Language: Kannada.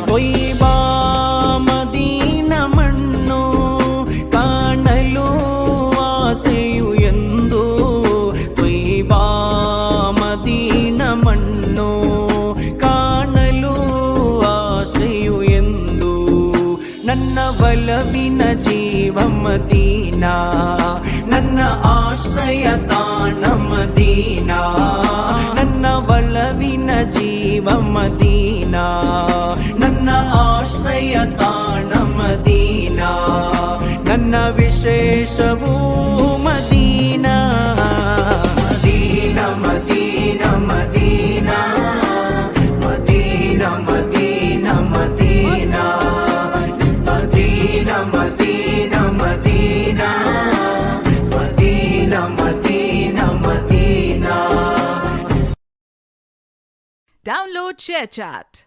ತೊಯ್ಬಾ ಮದೀನ ಮಣ್ಣು ಕಾಣಲು ಆಸೆಯು ಎಂದು ತೊಯ್ಬಾ ಮದೀನ ಮಣ್ಣು ಕಾಣಲು ಆಸೆಯು ಎಂದು ನನ್ನ ಬಲವಿನ ಜೀವ ಮದೀನಾ ನನ್ನ ಆಶ್ರಯ ತಾಣ ಮದೀನಾ ನನ್ನ ಬಲವಿನ ಜೀವ ಮದೀನಾ ನನ್ನ ಆಶ್ರಯ ತಾಣ ಮದೀನಾ ನನ್ನ ವಿಶೇಷವೂ ಮದೀನಾ ಮದೀನಾ ಮದೀನಾ ಮದೀನಾ ಮದೀನಾ ಮದೀನಾ ಮದೀನಾ ಮದೀನಾ ಮದೀನಾ ಮದೀನಾ ಮದೀನಾ ಮದೀನಾ ಮದೀನಾ. Download ShareChat.